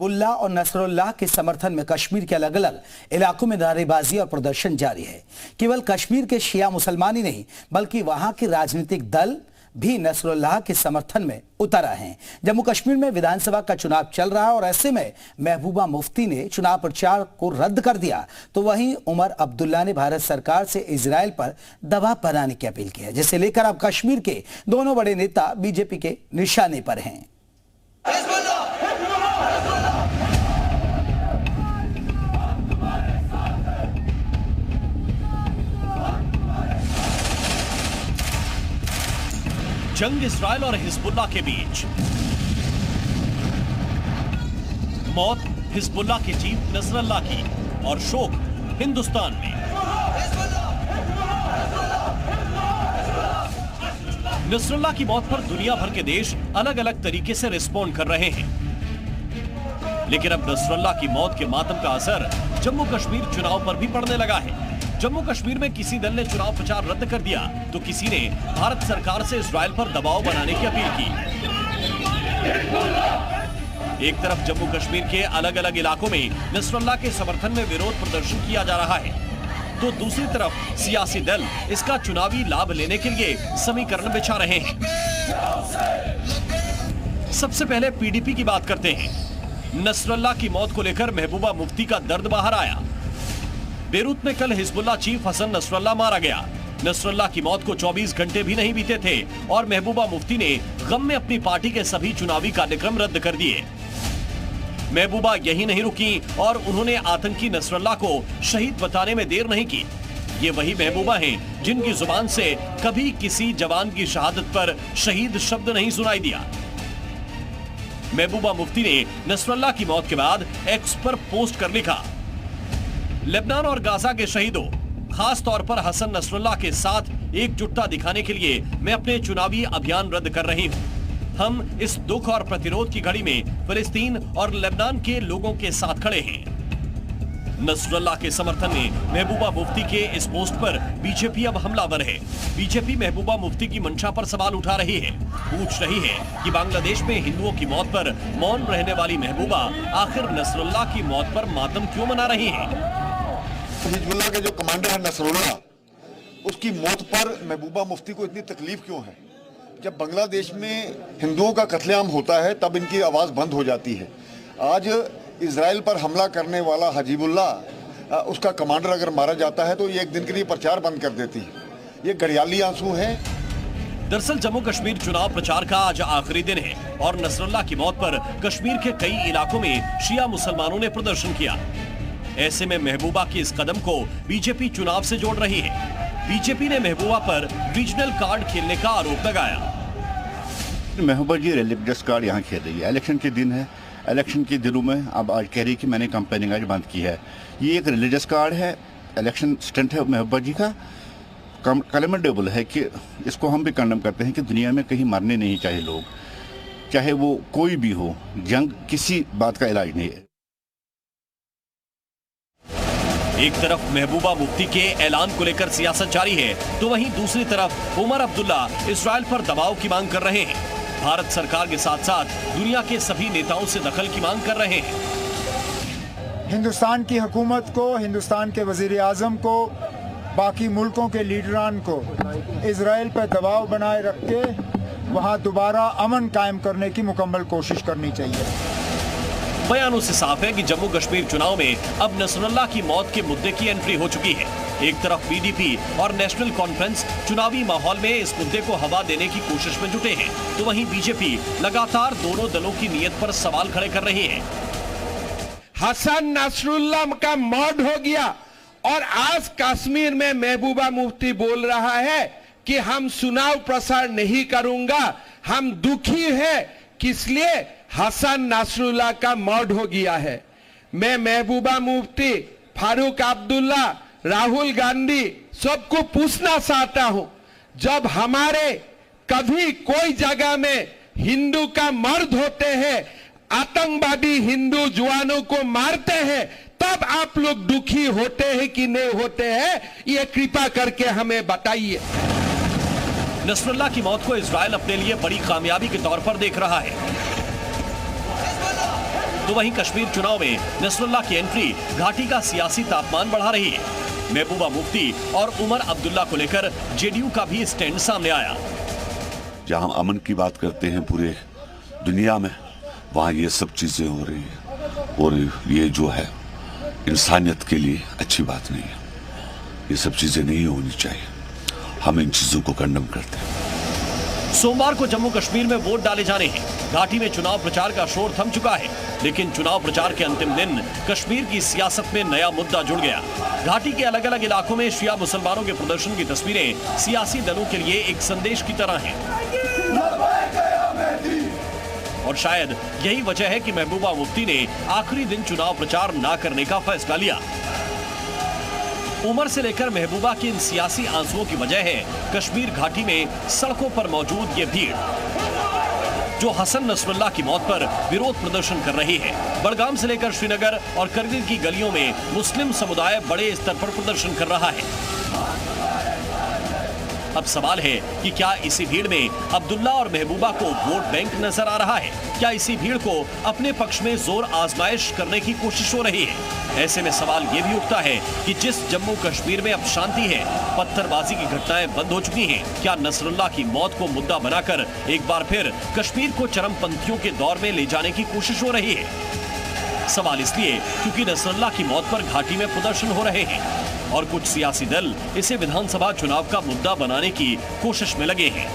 Hezbollah और Nasrallah के समर्थन में कश्मीर के अलग अलग इलाकों में नारेबाजी और प्रदर्शन जारी है। केवल कश्मीर के शिया मुसलमान ही नहीं बल्कि वहां के राजनीतिक दल भी नसरुल्लाह के समर्थन में उतर आए हैं। जम्मू कश्मीर में विधानसभा का चुनाव चल रहा है और ऐसे में महबूबा मुफ्ती ने चुनाव प्रचार को रद्द कर दिया, तो वहीं उमर अब्दुल्ला ने भारत सरकार से इजरायल पर दबाव बनाने की अपील की है, जिसे लेकर अब कश्मीर के दोनों बड़े नेता बीजेपी के निशाने पर हैं। जंग इजरायल और हिजबुल्लाह के बीच। मौत हिजबुल्लाह के चीफ नसरुल्लाह की और शोक हिंदुस्तान में। नसरुल्लाह की मौत पर दुनिया भर के देश अलग अलग तरीके से रिस्पॉन्ड कर रहे हैं, लेकिन अब नसरुल्लाह की मौत के मातम का असर जम्मू कश्मीर चुनाव पर भी पड़ने लगा है। जम्मू कश्मीर में किसी दल ने चुनाव प्रचार रद्द कर दिया तो किसी ने भारत सरकार से इजरायल पर दबाव बनाने की अपील की। एक तरफ जम्मू कश्मीर के अलग अलग इलाकों में नसरुल्लाह के समर्थन में विरोध प्रदर्शन किया जा रहा है, तो दूसरी तरफ सियासी दल इसका चुनावी लाभ लेने के लिए समीकरण बिछा रहे हैं। सबसे पहले पीडीपी की बात करते हैं। नसरुल्लाह की मौत को लेकर महबूबा मुफ्ती का दर्द बाहर आया। बेरूत में कल हिजबुल्लाह चीफ हसन नसरुल्लाह मारा गया। नसरुल्लाह की मौत को 24 घंटे भी नहीं बीते थे और महबूबा मुफ्ती ने गम में अपनी पार्टी के सभी चुनावी कार्यक्रम रद्द कर दिए। महबूबा यही नहीं रुकी और उन्होंने आतंकी नसरुल्लाह को शहीद बताने में देर नहीं की। ये वही महबूबा हैं जिनकी जुबान से कभी किसी जवान की शहादत पर शहीद शब्द नहीं सुनाई दिया। महबूबा मुफ्ती ने नसरुल्लाह की मौत के बाद एक्स पर पोस्ट कर लिखा, लेबनान और गाजा के शहीदों, खास तौर पर हसन नसरुल्लाह के साथ एकजुटता दिखाने के लिए मैं अपने चुनावी अभियान रद्द कर रही हूं। हम इस दुख और प्रतिरोध की घड़ी में फिलिस्तीन और लेबनान के लोगों के साथ खड़े हैं। नसरुल्लाह के समर्थन में महबूबा मुफ्ती के इस पोस्ट पर बीजेपी अब हमलावर है। बीजेपी महबूबा मुफ्ती की मंशा पर सवाल उठा रही है, पूछ रही है कि बांग्लादेश में हिंदुओं की मौत पर मौन रहने वाली महबूबा आखिर नसरुल्लाह की मौत पर मातम क्यों मना रही है। हिजबुल्लाह के जो कमांडर है नसरुल्लाह, उसकी मौत पर महबूबा मुफ्ती को इतनी तकलीफ क्यों है? जब बांग्लादेश में हिंदुओं का कत्लेआम होता है तब इनकी आवाज़ बंद हो जाती है। आज इजराइल पर हमला करने वाला हिजबुल्लाह, उसका कमांडर अगर मारा जाता है तो ये एक दिन के लिए प्रचार बंद कर देती है। ये घड़ियाली आंसू हैं। दरअसल जम्मू कश्मीर चुनाव प्रचार का आज आखिरी दिन है और नसरुल्लाह की मौत पर कश्मीर के कई इलाकों में शिया मुसलमानों ने प्रदर्शन किया। ऐसे में महबूबा के इस कदम को बीजेपी चुनाव से जोड़ रही है। बीजेपी ने महबूबा पर रीजनल कार्ड खेलने का आरोप लगाया। महबूबा जी रिलीजियस कार्ड यहाँ खेल रही है। इलेक्शन के दिन है, इलेक्शन के दिनों में अब आज कह रही कि मैंने कैंपेनिंग आज बंद की है। ये एक रिलीजियस कार्ड है, इलेक्शन स्टंट है महबूबा जी का। कमेंडेबल है कि इसको हम भी कंडेम करते हैं कि दुनिया में कहीं मरने नहीं चाहिए लोग, चाहे वो कोई भी हो। जंग किसी बात का इलाज नहीं है। एक तरफ महबूबा मुफ्ती के ऐलान को लेकर सियासत जारी है, तो वहीं दूसरी तरफ उमर अब्दुल्ला इजरायल पर दबाव की मांग कर रहे हैं। भारत सरकार के साथ साथ दुनिया के सभी नेताओं से दखल की मांग कर रहे हैं। हिंदुस्तान की हुकूमत को, हिंदुस्तान के वजीर आजम को, बाकी मुल्कों के लीडरान को इजरायल पर दबाव बनाए रख के वहाँ दोबारा अमन कायम करने की मुकम्मल कोशिश करनी चाहिए। बयानों से साफ है कि जम्मू कश्मीर चुनाव में अब नसरुल्लाह की मौत के मुद्दे की एंट्री हो चुकी है। एक तरफ पीडीपी और नेशनल कॉन्फ्रेंस चुनावी माहौल में इस मुद्दे को हवा देने की कोशिश में जुटे हैं, तो वहीं बीजेपी लगातार दोनों दलों की नीयत पर सवाल खड़े कर रही है। हसन नसरुल्लाह का मौत हो गया और आज कश्मीर में महबूबा मुफ्ती बोल रहा है कि हम चुनाव प्रचार नहीं करूंगा, हम दुखी है किस लिए हसन नसरुल्लाह का मौत हो गया है। मैं महबूबा मुफ्ती, फारूक अब्दुल्ला, राहुल गांधी सबको पूछना चाहता हूं, जब हमारे कभी कोई जगह में हिंदू का मर्द होते हैं, आतंकवादी हिंदू जवानों को मारते हैं, तब आप लोग दुखी होते हैं कि नहीं होते हैं? ये कृपा करके हमें बताइए। नसरुल्लाह की मौत को इजरायल अपने लिए बड़ी कामयाबी के तौर पर देख रहा है। तो वहीं कश्मीर चुनाव में नसरुल्लाह की एंट्री घाटी का सियासी तापमान बढ़ा रही है। महबूबा मुफ्ती और उमर अब्दुल्ला को लेकर जेडीयू का भी स्टैंड सामने आया। जहां अमन की बात करते हैं पूरे दुनिया में, वहां ये सब चीजें हो रही है और ये जो है इंसानियत के लिए अच्छी बात नहीं है। ये सब चीजें नहीं होनी चाहिए। हम इन चीजों को कंडम करते हैं। सोमवार को जम्मू कश्मीर में वोट डाले जाने हैं। घाटी में चुनाव प्रचार का शोर थम चुका है, लेकिन चुनाव प्रचार के अंतिम दिन कश्मीर की सियासत में नया मुद्दा जुड़ गया। घाटी के अलग अलग इलाकों में शिया मुसलमानों के प्रदर्शन की तस्वीरें सियासी दलों के लिए एक संदेश की तरह हैं। और शायद यही वजह है कि महबूबा मुफ्ती ने आखिरी दिन चुनाव प्रचार न करने का फैसला लिया। उमर से लेकर महबूबा की इन सियासी आंसुओं की वजह है कश्मीर घाटी में सड़कों पर मौजूद ये भीड़, जो हसन नसरुल्लाह की मौत पर विरोध प्रदर्शन कर रही है। बड़गाम से लेकर श्रीनगर और करगिल की गलियों में मुस्लिम समुदाय बड़े स्तर पर प्रदर्शन कर रहा है। अब सवाल है कि क्या इसी भीड़ में अब्दुल्ला और महबूबा को वोट बैंक नजर आ रहा है? क्या इसी भीड़ को अपने पक्ष में जोर आजमाइश करने की कोशिश हो रही है? ऐसे में सवाल ये भी उठता है कि जिस जम्मू कश्मीर में अब शांति है, पत्थरबाजी की घटनाएं बंद हो चुकी हैं, क्या नसरुल्लाह की मौत को मुद्दा बनाकर एक बार फिर कश्मीर को चरमपंथियों के दौर में ले जाने की कोशिश हो रही है? सवाल इसलिए क्योंकि नसरुल्लाह की मौत पर घाटी में प्रदर्शन हो रहे हैं और कुछ सियासी दल इसे विधानसभा चुनाव का मुद्दा बनाने की कोशिश में लगे हैं।